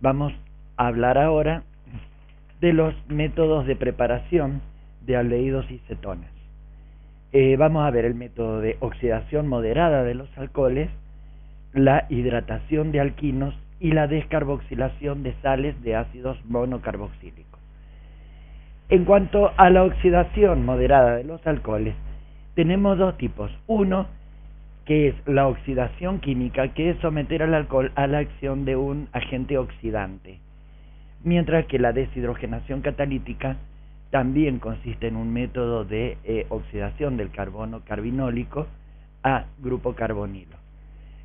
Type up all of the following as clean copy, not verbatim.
Vamos a hablar ahora de los métodos de preparación de aldehídos y cetonas. Vamos a ver el método de oxidación moderada de los alcoholes, la hidratación de alquinos y la descarboxilación de sales de ácidos monocarboxílicos. En cuanto a la oxidación moderada de los alcoholes, tenemos dos tipos. Uno, que es la oxidación química, que es someter al alcohol a la acción de un agente oxidante, mientras que la deshidrogenación catalítica también consiste en un método de oxidación del carbono carbinólico a grupo carbonilo.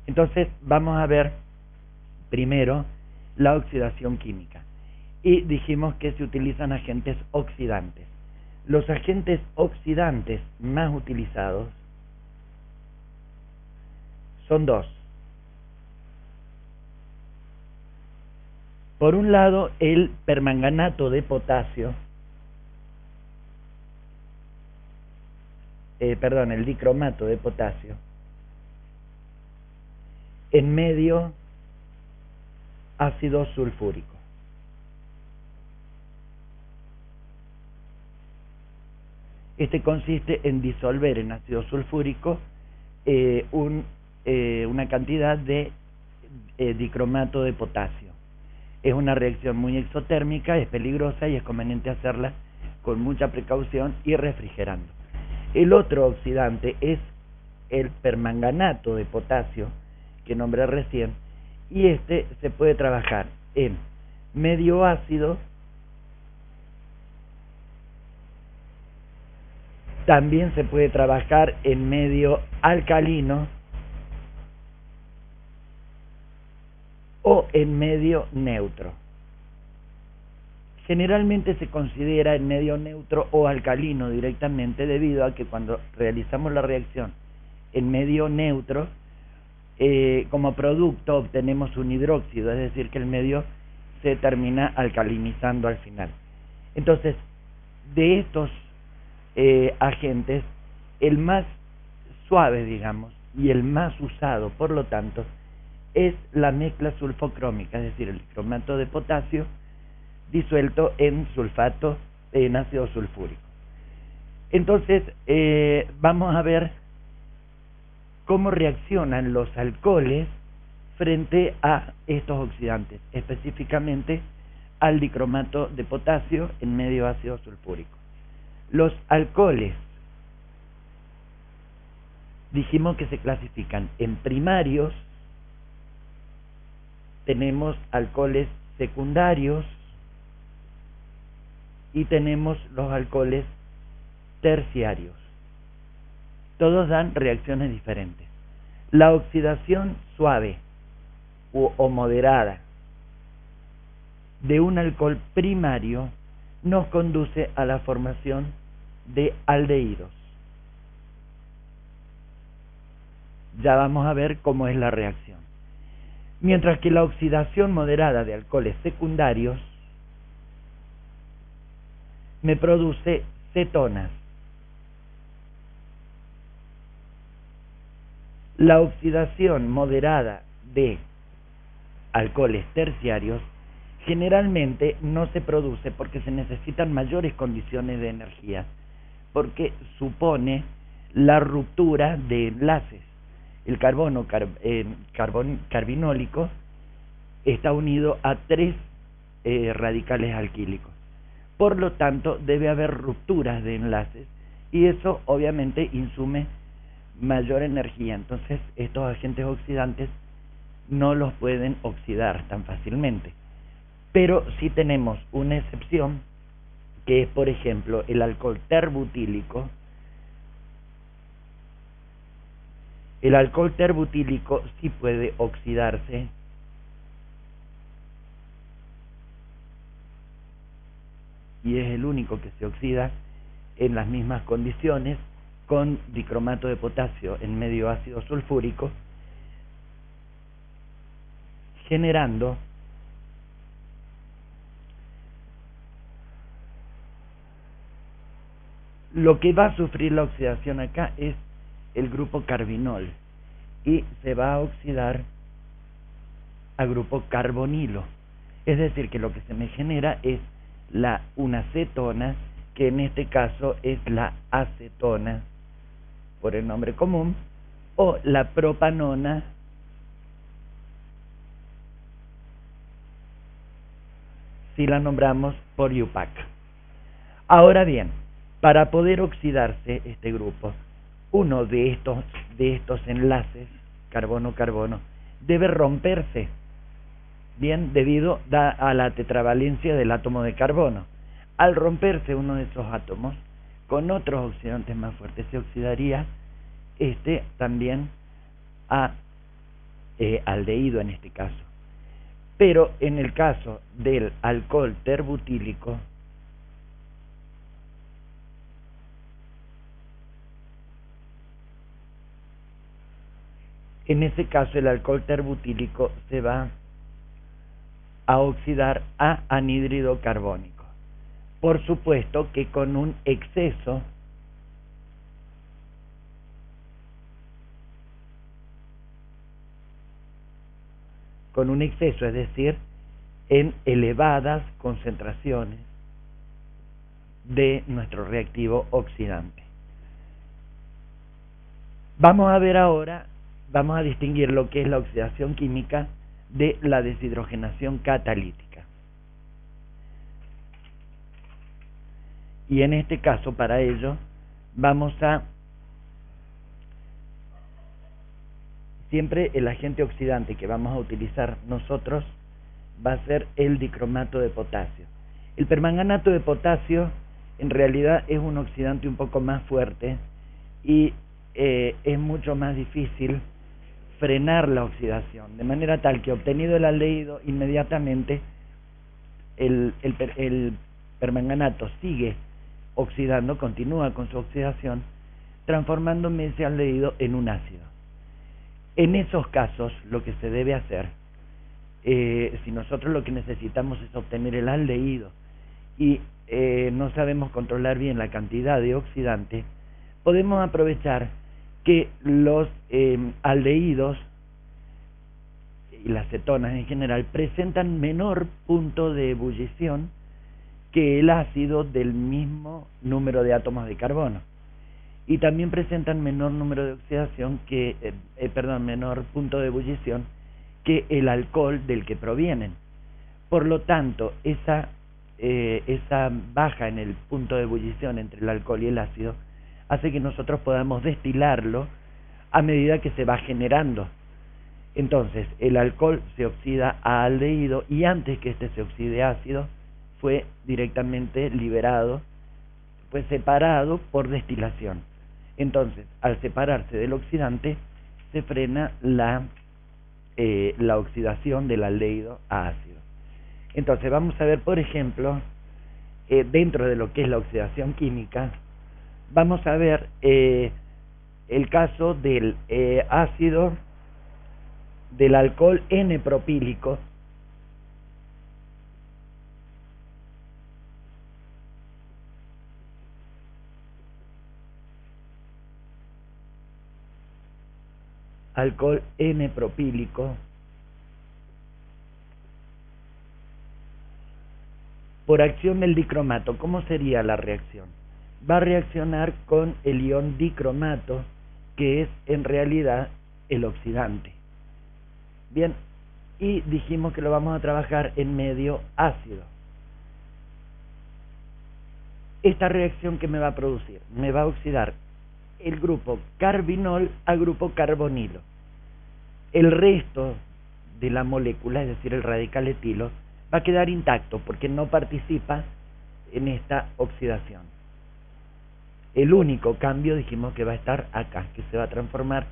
Entonces vamos a ver primero la oxidación química, y dijimos que se utilizan agentes oxidantes. Los agentes oxidantes más utilizados son dos. Por un lado, el permanganato de potasio, el dicromato de potasio, en medio ácido sulfúrico. Este consiste en disolver en ácido sulfúrico una cantidad de dicromato de potasio. Es una reacción muy exotérmica, es peligrosa y es conveniente hacerla con mucha precaución y refrigerando. El otro oxidante es el permanganato de potasio, que nombré recién, y este se puede trabajar en medio ácido, también se puede trabajar en medio alcalino o en medio neutro. Generalmente se considera en medio neutro o alcalino directamente, debido a que cuando realizamos la reacción en medio neutro, como producto obtenemos un hidróxido, es decir, que el medio se termina alcalinizando al final. Entonces, de estos agentes, el más suave, digamos, y el más usado, por lo tanto, es la mezcla sulfocrómica, es decir, el cromato de potasio disuelto en sulfato, en ácido sulfúrico. Entonces, vamos a ver cómo reaccionan los alcoholes frente a estos oxidantes, específicamente al dicromato de potasio en medio ácido sulfúrico. Los alcoholes, dijimos que se clasifican en primarios, tenemos alcoholes secundarios y tenemos los alcoholes terciarios. Todos dan reacciones diferentes. La oxidación suave o moderada de un alcohol primario nos conduce a la formación de aldehídos. Ya vamos a ver cómo es la reacción. Mientras que la oxidación moderada de alcoholes secundarios me produce cetonas. La oxidación moderada de alcoholes terciarios generalmente no se produce porque se necesitan mayores condiciones de energía, porque supone la ruptura de enlaces. El carbono carbinólico está unido a 3 radicales alquílicos. Por lo tanto, debe haber rupturas de enlaces y eso obviamente insume mayor energía. Entonces, estos agentes oxidantes no los pueden oxidar tan fácilmente. Pero sí tenemos una excepción, que es, por ejemplo, el alcohol terbutílico. El alcohol terbutílico sí puede oxidarse y es el único que se oxida en las mismas condiciones con dicromato de potasio en medio ácido sulfúrico, generando lo que va a sufrir la oxidación acá es el grupo carbinol y se va a oxidar a grupo carbonilo. Es decir, que lo que se me genera es una cetona, que en este caso es la acetona, por el nombre común, o la propanona, si la nombramos por IUPAC. Ahora bien, para poder oxidarse este grupo, uno de estos enlaces, carbono-carbono, debe romperse, bien, debido a la tetravalencia del átomo de carbono. Al romperse uno de esos átomos, con otros oxidantes más fuertes, se oxidaría también a aldehído en este caso. Pero en el caso del alcohol terbutílico, en ese caso el alcohol terbutílico se va a oxidar a anhídrido carbónico. Por supuesto que con un exceso es decir, en elevadas concentraciones de nuestro reactivo oxidante. Vamos a ver ahora, vamos a distinguir lo que es la oxidación química de la deshidrogenación catalítica. Y en este caso, para ello, siempre el agente oxidante que vamos a utilizar nosotros va a ser el dicromato de potasio. El permanganato de potasio en realidad es un oxidante un poco más fuerte y es mucho más difícil frenar la oxidación, de manera tal que obtenido el aldehído, inmediatamente el permanganato sigue oxidando, continúa con su oxidación, transformándome ese aldehído en un ácido. En esos casos, lo que se debe hacer, si nosotros lo que necesitamos es obtener el aldehído y no sabemos controlar bien la cantidad de oxidante, podemos aprovechar que los aldehídos y las cetonas en general presentan menor punto de ebullición que el ácido del mismo número de átomos de carbono, y también presentan menor número de oxidación menor punto de ebullición que el alcohol del que provienen. Por lo tanto, esa baja en el punto de ebullición entre el alcohol y el ácido hace que nosotros podamos destilarlo a medida que se va generando. Entonces, el alcohol se oxida a aldehído y antes que se oxide a ácido, fue directamente liberado, fue separado por destilación. Entonces, al separarse del oxidante, se frena la oxidación del aldehído a ácido. Entonces, vamos a ver, por ejemplo, dentro de lo que es la oxidación química, vamos a ver el caso del ácido del alcohol N-propílico, alcohol N-propílico, por acción del dicromato. ¿Cómo sería la reacción? Va a reaccionar con el ion dicromato, que es en realidad el oxidante. Bien, y dijimos que lo vamos a trabajar en medio ácido. Esta reacción, ¿qué me va a producir? Me va a oxidar el grupo carbinol a grupo carbonilo. El resto de la molécula, es decir, el radical etilo, va a quedar intacto porque no participa en esta oxidación. El único cambio, dijimos, que va a estar acá, que se va a transformar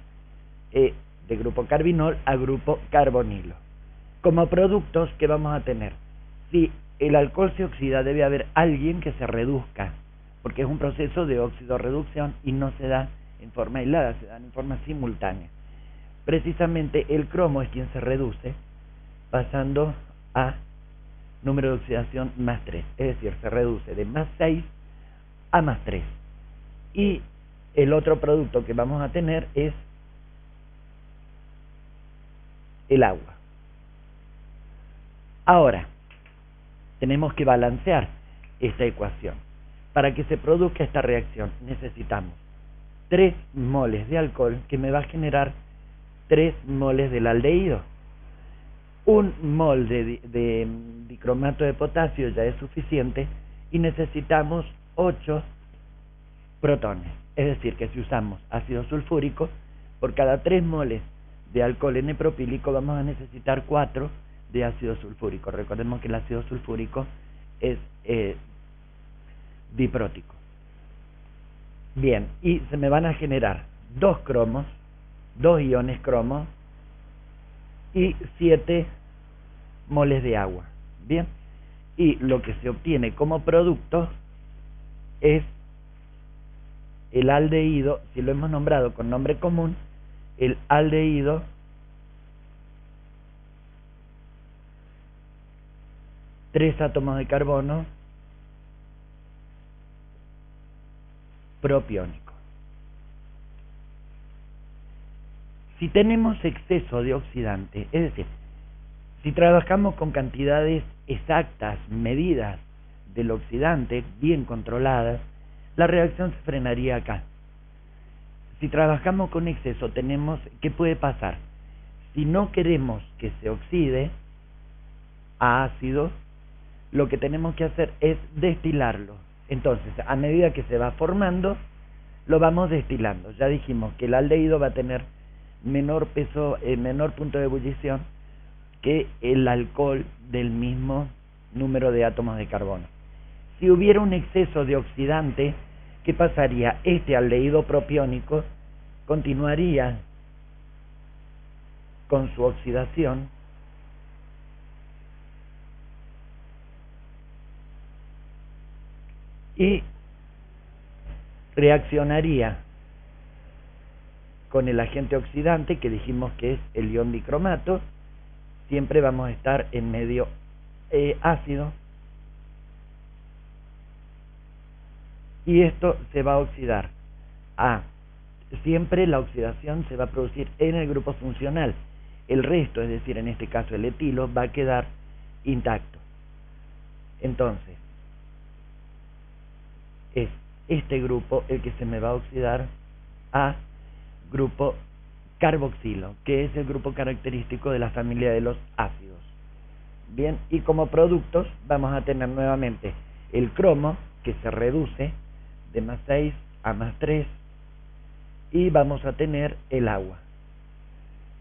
de grupo carbinol a grupo carbonilo. Como productos, ¿qué vamos a tener? Si el alcohol se oxida, debe haber alguien que se reduzca, porque es un proceso de óxido-reducción y no se da en forma aislada, se da en forma simultánea. Precisamente el cromo es quien se reduce, pasando a número de oxidación más 3, es decir, se reduce de más 6 a más 3. Y el otro producto que vamos a tener es el agua. Ahora, tenemos que balancear esta ecuación. Para que se produzca esta reacción necesitamos 3 moles de alcohol, que me va a generar 3 moles del aldehído. 1 mol de dicromato de potasio ya es suficiente y necesitamos 8 protones. Es decir, que si usamos ácido sulfúrico, por cada 3 moles de alcohol N-propílico vamos a necesitar 4 de ácido sulfúrico. Recordemos que el ácido sulfúrico es diprótico. Bien, y se me van a generar 2 cromos, 2 iones cromo y 7 moles de agua. Bien, y lo que se obtiene como producto es el aldehído, si lo hemos nombrado con nombre común, el aldehído tres átomos de carbono propiónico. Si tenemos exceso de oxidante, es decir, si trabajamos con cantidades exactas, medidas del oxidante, bien controladas, la reacción se frenaría acá. Si trabajamos con exceso, ¿qué puede pasar? Si no queremos que se oxide a ácido, lo que tenemos que hacer es destilarlo. Entonces, a medida que se va formando, lo vamos destilando. Ya dijimos que el aldehído va a tener menor peso, menor punto de ebullición que el alcohol del mismo número de átomos de carbono. Si hubiera un exceso de oxidante, ¿qué pasaría? Este aldehído propiónico continuaría con su oxidación y reaccionaría con el agente oxidante que dijimos que es el ion dicromato. Siempre vamos a estar en medio ácido y esto se va a oxidar siempre la oxidación se va a producir en el grupo funcional. El resto, es decir, en este caso el etilo, va a quedar intacto. Entonces, es este grupo el que se me va a oxidar a grupo carboxilo, que es el grupo característico de la familia de los ácidos. Bien, y como productos vamos a tener nuevamente el cromo, que se reduce de más 6 a más 3, y vamos a tener el agua.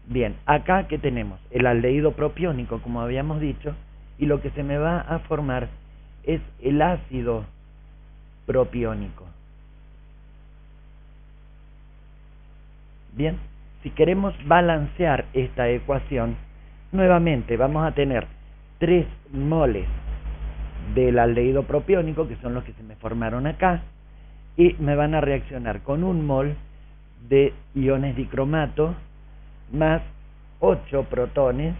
Bien, acá que tenemos el aldehído propiónico, como habíamos dicho, y lo que se me va a formar es el ácido propiónico. Bien, si queremos balancear esta ecuación, nuevamente vamos a tener 3 moles del aldehído propiónico, que son los que se me formaron acá, y me van a reaccionar con 1 mol de iones dicromato más 8 protones.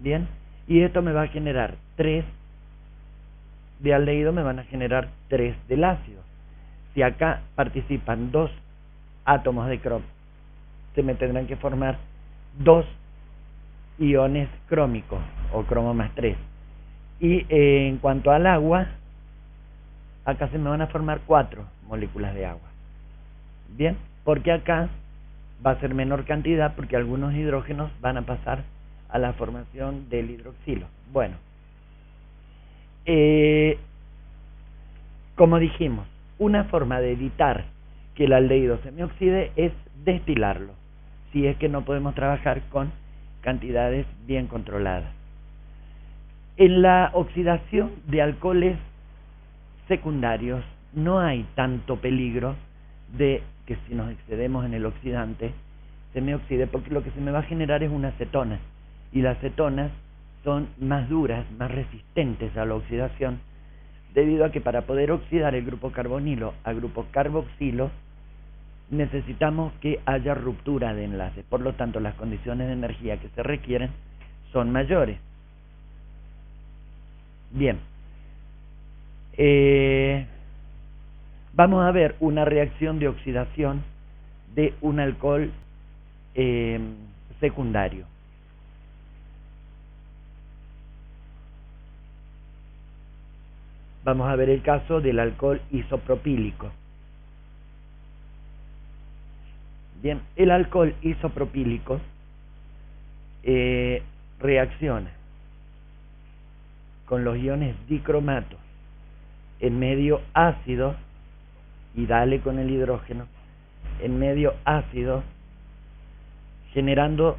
Bien, y esto me va a generar 3 de aldehído, me van a generar 3 del ácido. Si acá participan 2 átomos de cromo, se me tendrán que formar 2 iones crómicos o cromo más 3. Y en cuanto al agua, acá se me van a formar 4 moléculas de agua. Bien, porque acá va a ser menor cantidad porque algunos hidrógenos van a pasar a la formación del hidroxilo. Bueno, como dijimos, una forma de evitar que el aldehído se me oxide es destilarlo, si es que no podemos trabajar con cantidades bien controladas. En la oxidación de alcoholes secundarios no hay tanto peligro de que si nos excedemos en el oxidante se me oxide, porque lo que se me va a generar es una acetona, y las acetonas son más duras, más resistentes a la oxidación, debido a que para poder oxidar el grupo carbonilo a grupo carboxilo necesitamos que haya ruptura de enlace. Por lo tanto, las condiciones de energía que se requieren son mayores. Bien, vamos a ver una reacción de oxidación de un alcohol secundario. Vamos a ver el caso del alcohol isopropílico. Bien, el alcohol isopropílico reacciona con los iones dicromato en medio ácido, y dale con el hidrógeno, en medio ácido, generando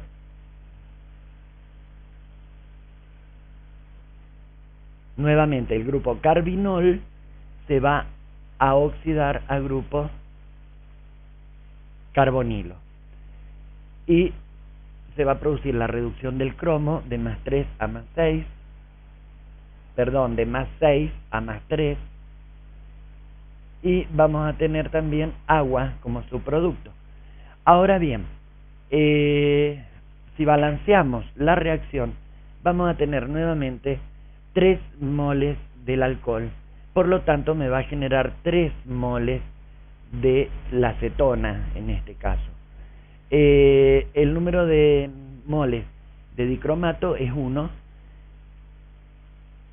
nuevamente el grupo carbinol se va a oxidar al grupo carbonilo y se va a producir la reducción del cromo de más 3 a más 6, perdón, de más 6 a más 3, y vamos a tener también agua como subproducto. Ahora bien, si balanceamos la reacción, vamos a tener nuevamente 3 moles del alcohol, por lo tanto me va a generar 3 moles de la acetona en este caso. El número de moles de dicromato es 1,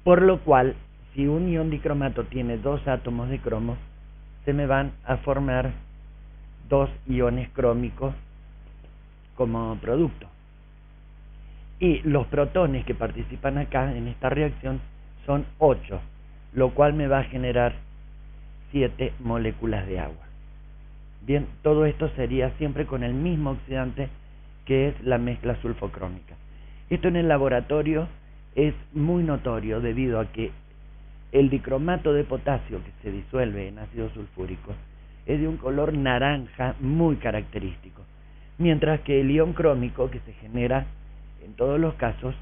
por lo cual si un ion dicromato tiene 2 átomos de cromo, se me van a formar 2 iones crómicos como producto. Y los protones que participan acá en esta reacción son 8, lo cual me va a generar 7 moléculas de agua. Bien, todo esto sería siempre con el mismo oxidante, que es la mezcla sulfocrómica. Esto en el laboratorio es muy notorio debido a que el dicromato de potasio que se disuelve en ácido sulfúrico es de un color naranja muy característico, mientras que el ion crómico que se genera en todos los casos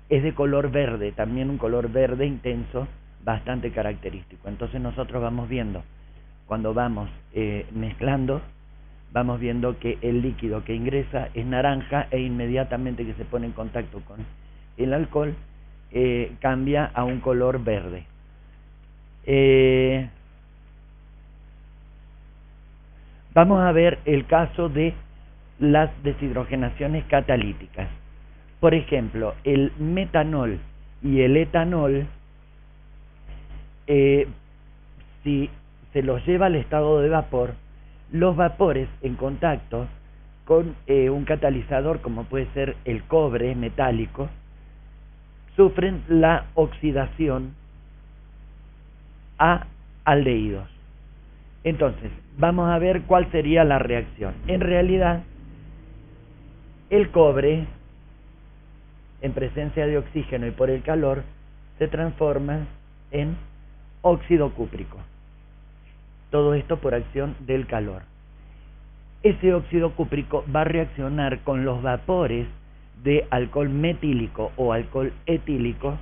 es de color verde, también un color verde intenso bastante característico. Entonces nosotros vamos viendo, cuando vamos mezclando, vamos viendo que el líquido que ingresa es naranja e inmediatamente que se pone en contacto con el alcohol cambia a un color verde. Vamos a ver el caso de las deshidrogenaciones catalíticas. Por ejemplo, el metanol y el etanol, si se los lleva al estado de vapor, los vapores en contacto con un catalizador como puede ser el cobre metálico, sufren la oxidación a aldehídos. Entonces, vamos a ver cuál sería la reacción. En realidad, el cobre, en presencia de oxígeno y por el calor, se transforma en óxido cúprico. Todo esto por acción del calor. Ese óxido cúprico va a reaccionar con los vapores de alcohol metílico o alcohol etílico,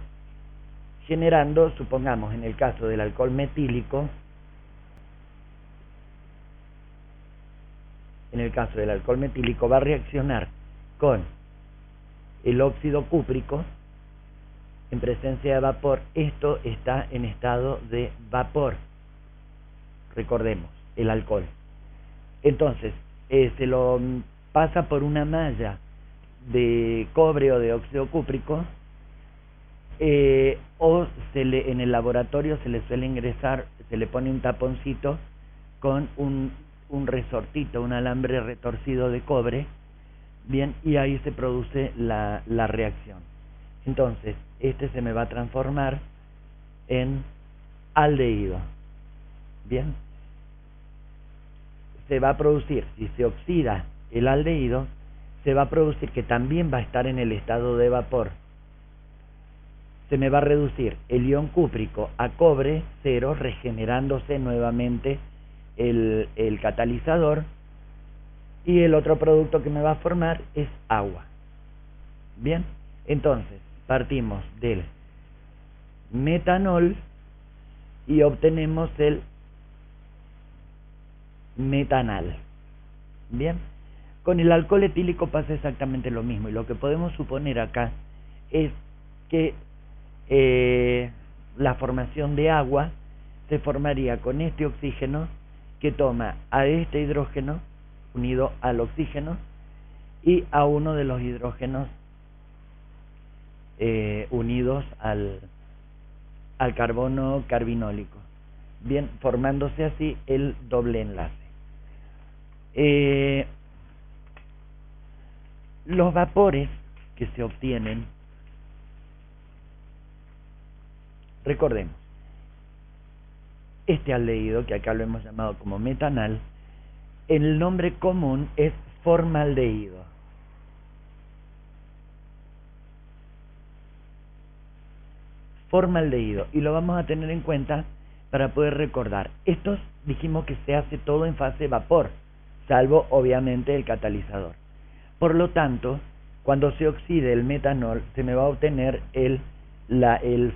generando, supongamos en el caso del alcohol metílico, va a reaccionar con el óxido cúprico en presencia de vapor. Esto está en estado de vapor, recordemos, el alcohol. Entonces, se lo pasa por una malla de cobre o de óxido cúprico, o en el laboratorio se le suele ingresar, se le pone un taponcito con un resortito, un alambre retorcido de cobre, bien, y ahí se produce la reacción. Entonces, este se me va a transformar en aldehído, bien. Se va a producir, si se oxida el aldehído, se va a producir, que también va a estar en el estado de vapor, se me va a reducir el ion cúprico a cobre 0, regenerándose nuevamente el catalizador, y el otro producto que me va a formar es agua. Bien, entonces partimos del metanol y obtenemos el metanal. Bien, con el alcohol etílico pasa exactamente lo mismo, y lo que podemos suponer acá es que la formación de agua se formaría con este oxígeno que toma a este hidrógeno unido al oxígeno y a uno de los hidrógenos unidos al carbono carbinólico, bien, formándose así el doble enlace. Los vapores que se obtienen, recordemos, este aldehído, que acá lo hemos llamado como metanal, el nombre común es formaldehído. Formaldehído, y lo vamos a tener en cuenta para poder recordar. Estos dijimos que se hace todo en fase vapor, salvo obviamente el catalizador. Por lo tanto, cuando se oxide el metanol, se me va a obtener el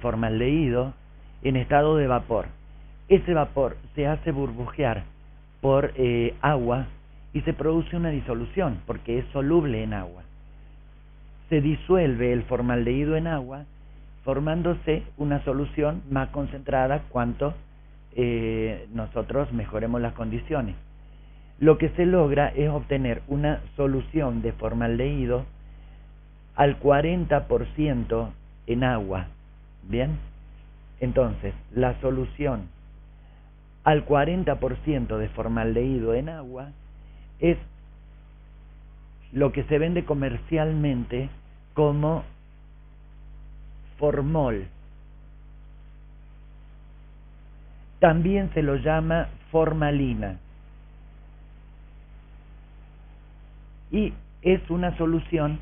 formaldehído en estado de vapor. Ese vapor se hace burbujear por agua y se produce una disolución, porque es soluble en agua. Se disuelve el formaldehído en agua, formándose una solución más concentrada cuanto nosotros mejoremos las condiciones. Lo que se logra es obtener una solución de formaldehído al 40% en agua. ¿Bien? Entonces, la solución al 40% de formaldehído en agua es lo que se vende comercialmente como formol. También se lo llama formalina. Y es una solución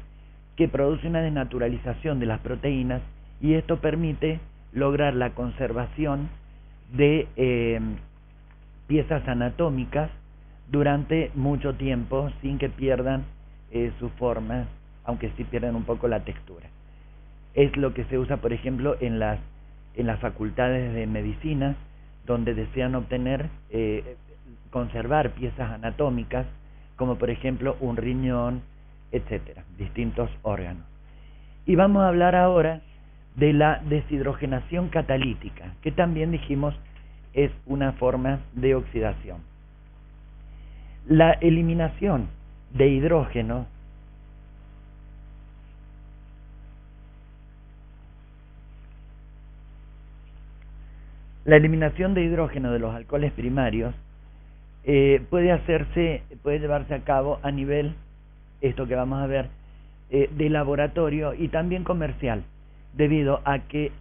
que produce una desnaturalización de las proteínas, y esto permite lograr la conservación de piezas anatómicas durante mucho tiempo sin que pierdan su forma, aunque sí pierdan un poco la textura. Es lo que se usa, por ejemplo, en las facultades de medicina, donde desean obtener, conservar piezas anatómicas, como por ejemplo un riñón, etcétera, distintos órganos. Y vamos a hablar ahora de la deshidrogenación catalítica, que también dijimos es una forma de oxidación. La eliminación de hidrógeno de los alcoholes primarios puede llevarse a cabo a nivel, esto que vamos a ver, de laboratorio y también comercial, debido a que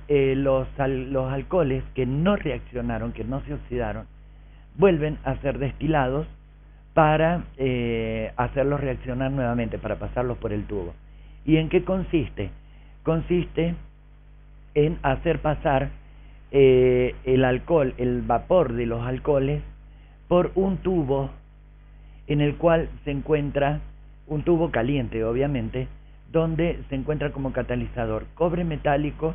los alcoholes que no reaccionaron, que no se oxidaron, vuelven a ser destilados para hacerlos reaccionar nuevamente, para pasarlos por el tubo. ¿Y en qué consiste? Consiste en hacer pasar el alcohol, el vapor de los alcoholes, por un tubo en el cual se encuentra un tubo caliente, obviamente, donde se encuentra como catalizador cobre metálico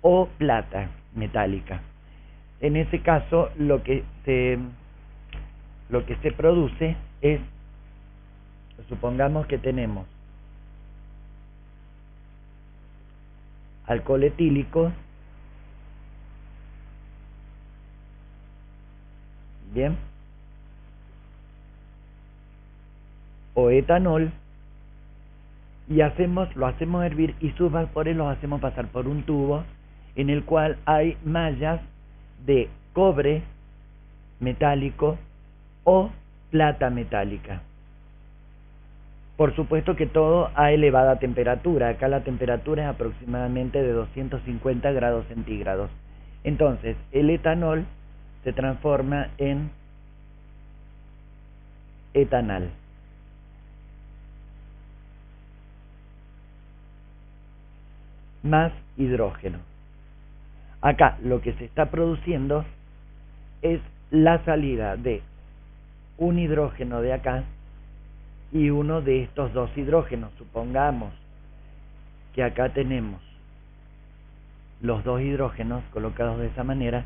o plata metálica. En ese caso, lo que se produce es, supongamos que tenemos alcohol etílico, bien, o etanol, y lo hacemos hervir, y sus vapores los hacemos pasar por un tubo en el cual hay mallas de cobre metálico o plata metálica. Por supuesto que todo a elevada temperatura. Acá la temperatura es aproximadamente de 250 grados centígrados. Entonces, el etanol se transforma en etanal. Más hidrógeno. Acá lo que se está produciendo es la salida de un hidrógeno de acá y uno de estos dos hidrógenos. Supongamos que acá tenemos los dos hidrógenos colocados de esa manera,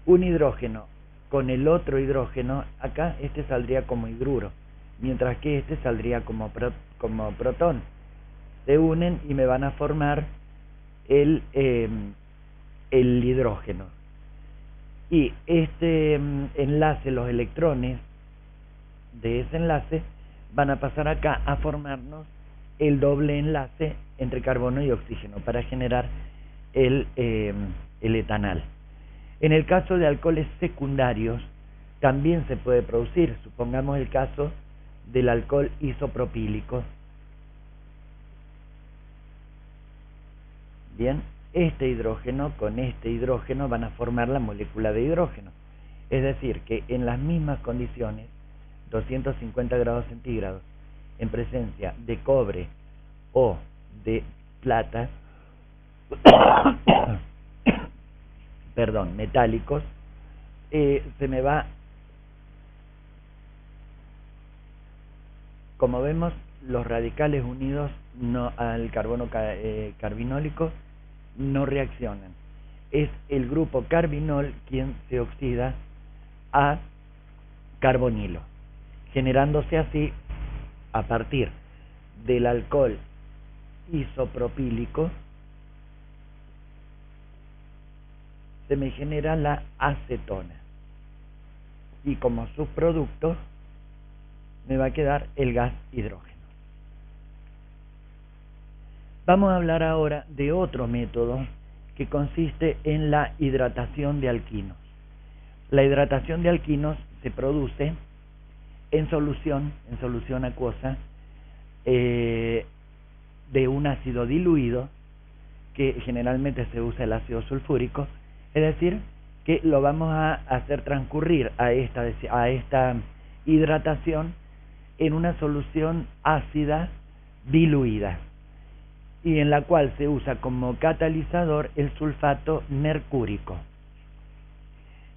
un hidrógeno con el otro hidrógeno, acá este saldría como hidruro, mientras que este saldría como protón. Se unen y me van a formar el hidrógeno. Y este enlace, los electrones de ese enlace van a pasar acá a formarnos el doble enlace entre carbono y oxígeno para generar el etanal. En el caso de alcoholes secundarios, también se puede producir, supongamos el caso del alcohol isopropílico. Bien, este hidrógeno con este hidrógeno van a formar la molécula de hidrógeno. Es decir, que en las mismas condiciones, 250 grados centígrados, en presencia de cobre o de plata, perdón, metálicos, se me va, como vemos, los radicales unidos al carbono carbinólico no reaccionan. Es el grupo carbinol quien se oxida a carbonilo, generándose así, a partir del alcohol isopropílico, se me genera la acetona, y como subproducto me va a quedar el gas hidrógeno. Vamos a hablar ahora de otro método que consiste en la hidratación de alquinos. La hidratación de alquinos se produce en solución acuosa de un ácido diluido, que generalmente se usa el ácido sulfúrico, es decir, que lo vamos a hacer transcurrir a esta hidratación en una solución ácida diluida, y en la cual se usa como catalizador el sulfato mercúrico.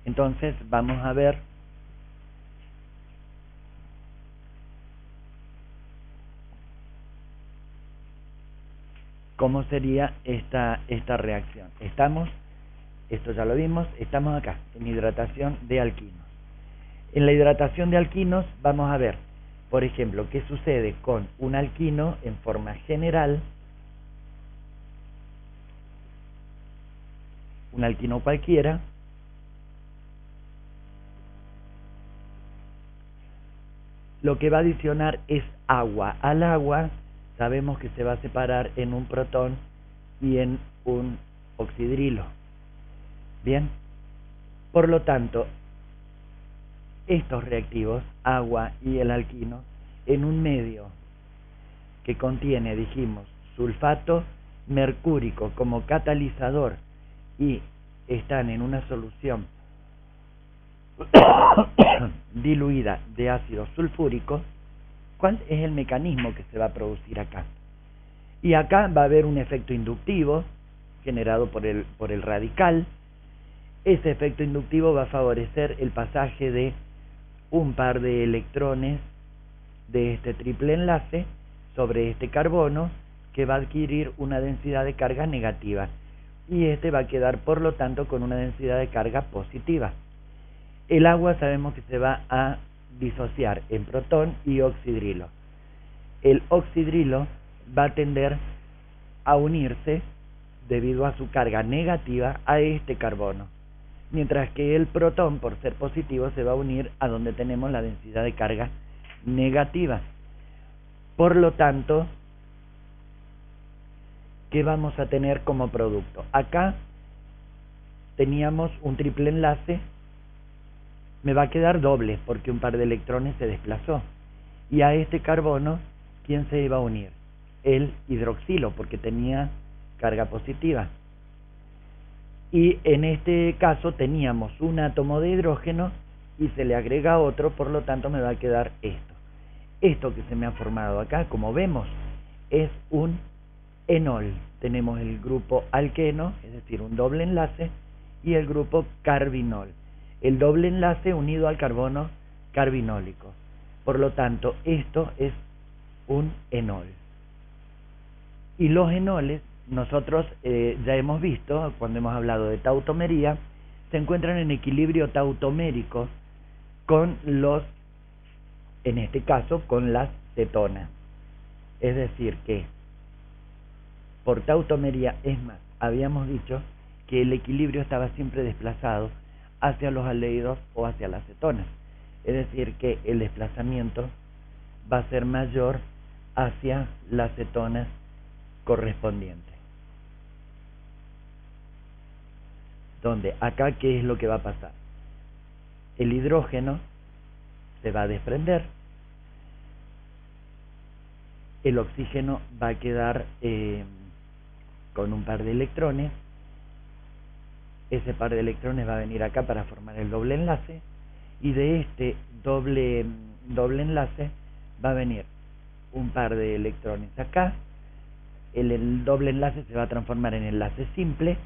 Entonces vamos a ver cómo sería esta reacción. Esto ya lo vimos, estamos acá, en hidratación de alquinos. En la hidratación de alquinos vamos a ver, por ejemplo, qué sucede con un alquino en forma general, un alquino cualquiera, lo que va a adicionar es agua. Al agua sabemos que se va a separar en un protón y en un oxidrilo. Bien, por lo tanto, estos reactivos, agua y el alquino, en un medio que contiene, dijimos, sulfato mercúrico como catalizador y están en una solución diluida de ácido sulfúrico, ¿cuál es el mecanismo que se va a producir acá? Y acá va a haber un efecto inductivo generado por el radical. Ese efecto inductivo va a favorecer el pasaje de un par de electrones de este triple enlace sobre este carbono, que va a adquirir una densidad de carga negativa, y este va a quedar por lo tanto con una densidad de carga positiva. El agua sabemos que se va a disociar en protón y oxidrilo. El oxidrilo va a tender a unirse, debido a su carga negativa, a este carbono, mientras que el protón, por ser positivo, se va a unir a donde tenemos la densidad de carga negativa. Por lo tanto, ¿qué vamos a tener como producto? Acá teníamos un triple enlace, me va a quedar doble porque un par de electrones se desplazó, y a este carbono, ¿quién se iba a unir? El hidroxilo, porque tenía carga positiva. Y en este caso teníamos un átomo de hidrógeno y se le agrega otro, por lo tanto me va a quedar esto. Esto que se me ha formado acá, como vemos, es un enol. Tenemos el grupo alqueno, es decir, un doble enlace, y el grupo carbinol, el doble enlace unido al carbono carbinólico. Por lo tanto, esto es un enol. Y los enoles, nosotros ya hemos visto, cuando hemos hablado de tautomería, se encuentran en equilibrio tautomérico con en este caso, con las cetonas. Es decir, que por tautomería, es más, habíamos dicho que el equilibrio estaba siempre desplazado hacia los aldehídos o hacia las cetonas. Es decir, que el desplazamiento va a ser mayor hacia las cetonas correspondiente. donde acá, ¿qué es lo que va a pasar? El hidrógeno se va a desprender, el oxígeno va a quedar con un par de electrones, ese par de electrones va a venir acá para formar el doble enlace, y de este doble enlace va a venir un par de electrones acá, el doble enlace se va a transformar en enlace simple,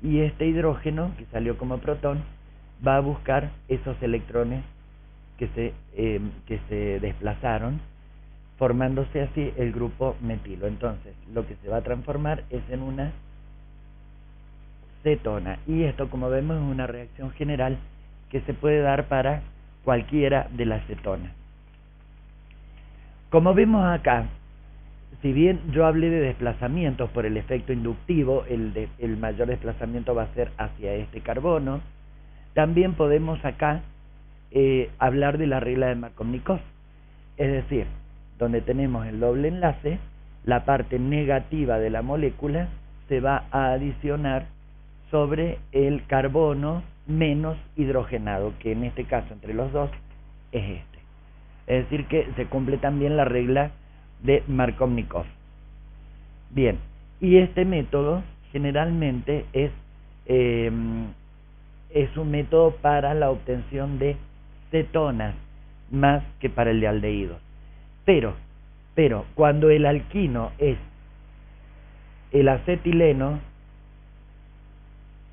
y este hidrógeno que salió como protón va a buscar esos electrones que se desplazaron, formándose así el grupo metilo. Entonces lo que se va a transformar es en una cetona, y esto, como vemos, es una reacción general que se puede dar para cualquiera de las cetonas. Como vemos acá, si bien yo hablé de desplazamientos por el efecto inductivo, el mayor desplazamiento va a ser hacia este carbono, también podemos acá hablar de la regla de Markovnikov, es decir, donde tenemos el doble enlace, la parte negativa de la molécula se va a adicionar sobre el carbono menos hidrogenado, que en este caso entre los dos es este. Es decir, que se cumple también la regla de Markovnikov. Bien, y este método generalmente es un método para la obtención de cetonas más que para el de aldehídos. Pero cuando el alquino es el acetileno,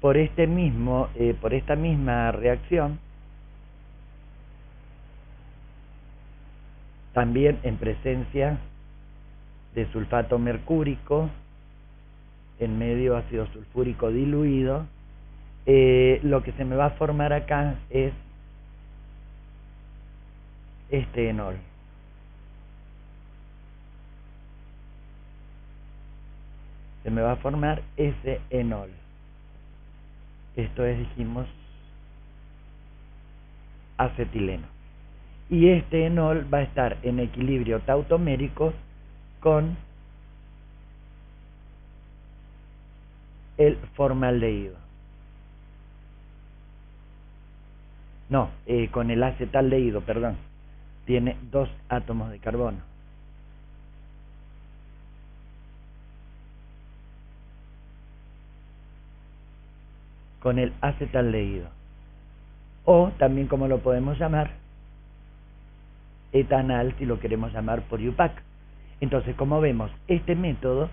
por esta misma reacción, también en presencia de sulfato mercúrico en medio ácido sulfúrico diluido, lo que se me va a formar acá es este enol. Se me va a formar ese enol. Esto es, dijimos, acetileno. Y este enol va a estar en equilibrio tautomérico con el formaldehído. No, con el acetaldehído, perdón. Tiene 2 átomos de carbono. Con el acetaldehído. O también, como lo podemos llamar, etanal, si lo queremos llamar por IUPAC. Entonces, como vemos, este método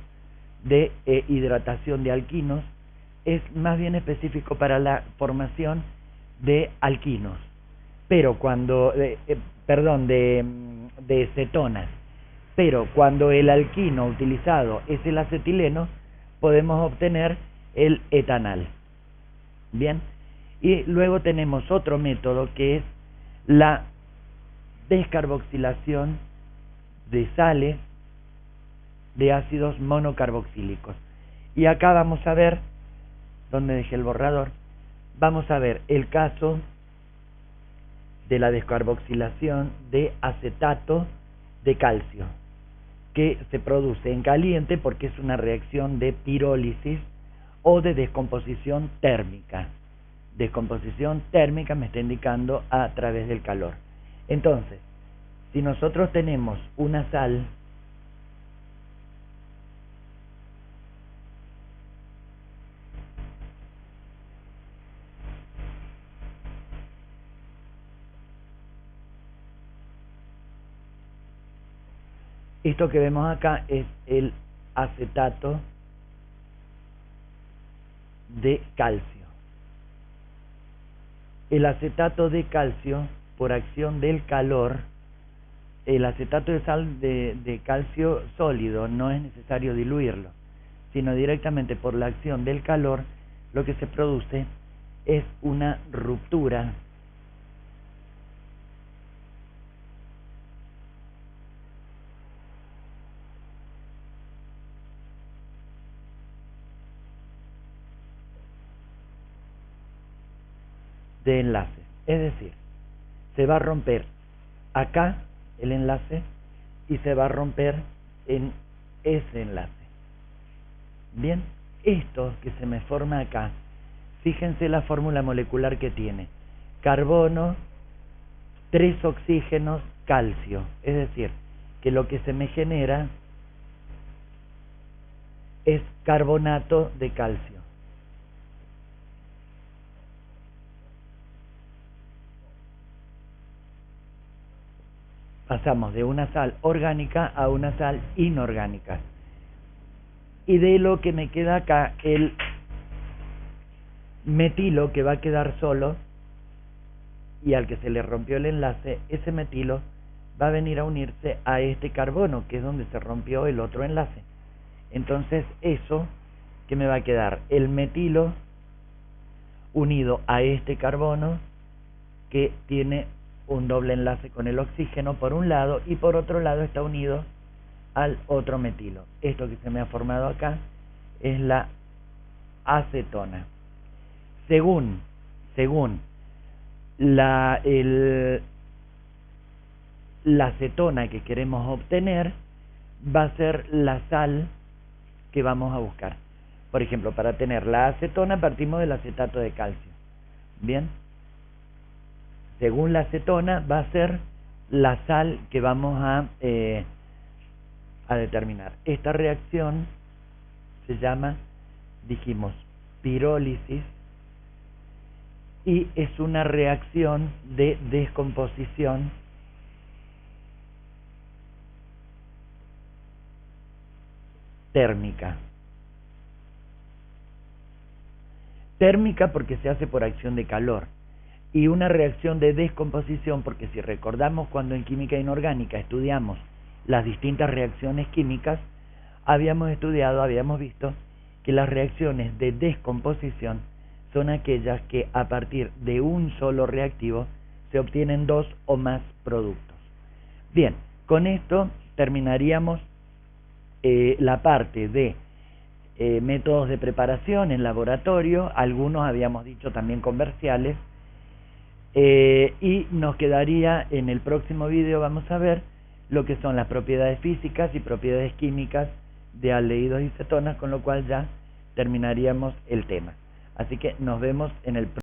de hidratación de alquinos es más bien específico para la formación de alquinos, pero cuando de cetonas, pero cuando el alquino utilizado es el acetileno, podemos obtener el etanal. Bien, y luego tenemos otro método que es la descarboxilación de sales de ácidos monocarboxílicos. Y acá vamos a ver, donde dejé el borrador, vamos a ver el caso de la descarboxilación de acetato de calcio, que se produce en caliente porque es una reacción de pirólisis o de descomposición térmica. Descomposición térmica me está indicando a través del calor. Entonces, si nosotros tenemos una sal esto que vemos acá es el acetato de calcio. El acetato de calcio, por acción del calor, el acetato de calcio sólido no es necesario diluirlo, sino directamente por la acción del calor, lo que se produce es una ruptura de enlaces. Es decir, se va a romper acá el enlace y se va a romper en ese enlace. Bien, esto que se me forma acá fíjense la fórmula molecular que tiene: carbono, 3 oxígenos, calcio. Es decir, que lo que se me genera es carbonato de calcio. Pasamos de una sal orgánica a una sal inorgánica. Y de lo que me queda acá, el metilo, que va a quedar solo, y al que se le rompió el enlace, ese metilo va a venir a unirse a este carbono, que es donde se rompió el otro enlace. Entonces eso, que me va a quedar el metilo unido a este carbono, que tiene un doble enlace con el oxígeno por un lado, y por otro lado está unido al otro metilo. Esto que se me ha formado acá es la acetona. Según la acetona que queremos obtener, va a ser la sal que vamos a buscar. Por ejemplo, para tener la acetona partimos del acetato de calcio. Bien, según la acetona va a ser la sal que vamos a determinar. Esta reacción se llama, dijimos, pirólisis, y es una reacción de descomposición térmica. Térmica porque se hace por acción de calor, y una reacción de descomposición porque, si recordamos, cuando en química inorgánica estudiamos las distintas reacciones químicas, habíamos visto que las reacciones de descomposición son aquellas que a partir de un solo reactivo se obtienen 2 o más productos. Bien, con esto terminaríamos la parte de métodos de preparación en laboratorio, algunos habíamos dicho también comerciales, y nos quedaría en el próximo video, vamos a ver lo que son las propiedades físicas y propiedades químicas de aldehídos y cetonas, con lo cual ya terminaríamos el tema. Así que nos vemos en el próximo.